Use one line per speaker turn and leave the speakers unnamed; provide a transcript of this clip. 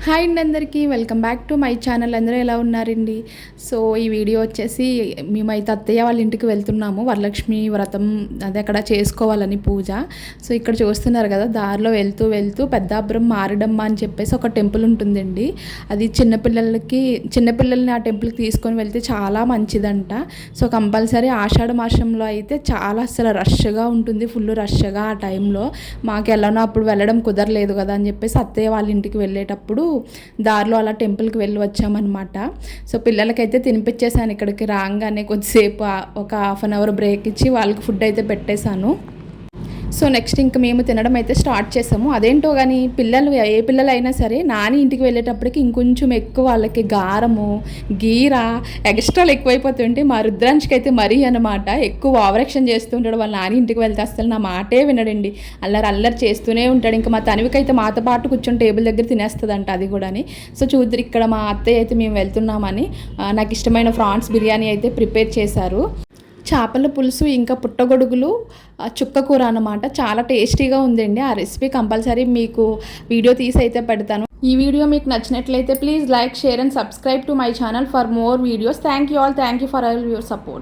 Hi అండి అందరికీ welcome back to my channel. అందరూ ఎలా ఉన్నారండి? సో ఈ వీడియో వచ్చేసి మేమైతే అత్తయ్య వాళ్ళ ఇంటికి వెళ్తున్నాము. వరలక్ష్మి వ్రతం అదే అక్కడ చేసుకోవాలని పూజ. సో ఇక్కడ చూస్తున్నారు కదా, దారిలో వెళ్తూ వెళ్తూ పెద్దాపురం మారడమ్మ అని చెప్పేసి ఒక టెంపుల్ ఉంటుందండి. అది చిన్నపిల్లల్ని ఆ టెంపుల్కి తీసుకొని వెళ్తే చాలా మంచిదంట. సో కంపల్సరీ ఆషాఢ మాసంలో అయితే చాలా అసలు రష్గా ఉంటుంది, ఫుల్ రష్గా ఆ టైంలో. మాకు ఎలానో అప్పుడు వెళ్ళడం కుదరలేదు కదా అని చెప్పేసి అత్తయ్య వాళ్ళ ఇంటికి వెళ్ళేటప్పుడు దారిలో అలా టెంపుల్కి వెళ్ళి వచ్చామన్నమాట. సో పిల్లలకైతే తినిపించేసాను. ఇక్కడికి రాగానే కొద్దిసేపు ఒక హాఫ్ అన్ అవర్ బ్రేక్ ఇచ్చి వాళ్ళకి ఫుడ్ అయితే పెట్టేశాను. సో నెక్స్ట్ ఇంక మేము తినడం అయితే స్టార్ట్ చేసాము. అదేంటో కానీ ఏ పిల్లలైనా సరే నాని ఇంటికి వెళ్ళేటప్పటికి ఇంకొంచెం ఎక్కువ వాళ్ళకి గారము గీర ఎక్స్ట్రాలు ఎక్కువైపోతుంటే మా రుద్రాంష్కి అయితే మరీ అనమాట ఎక్కువ ఓవరాక్షన్ చేస్తూ ఉంటాడు. వాళ్ళ నాని ఇంటికి వెళ్తే అసలు నా మాటే వినడండి, అల్లరి చేస్తూనే ఉంటాడు. ఇంకా మా తనివికైతే మాతో పాటు కూర్చొని టేబుల్ దగ్గర తినేస్తుందంట అది కూడాని. సో చూద్దరు ఇక్కడ మా అత్తయ్య అయితే మేము వెళ్తున్నామని నాకు ఇష్టమైన ఫ్రాన్స్ బిర్యానీ అయితే ప్రిపేర్ చేశారు. చేపల పులుసు ఇంకా పుట్టగొడుగులు చుక్క కూర అన్నమాట. చాలా టేస్టీగా ఉందండి. ఆ రెసిపీ కంపల్సరీ మీకు వీడియో తీసి అయితే పెడతాను. ఈ వీడియో మీకు నచ్చినట్లయితే please like, share and subscribe to my channel for more videos. Thank you all for all your support.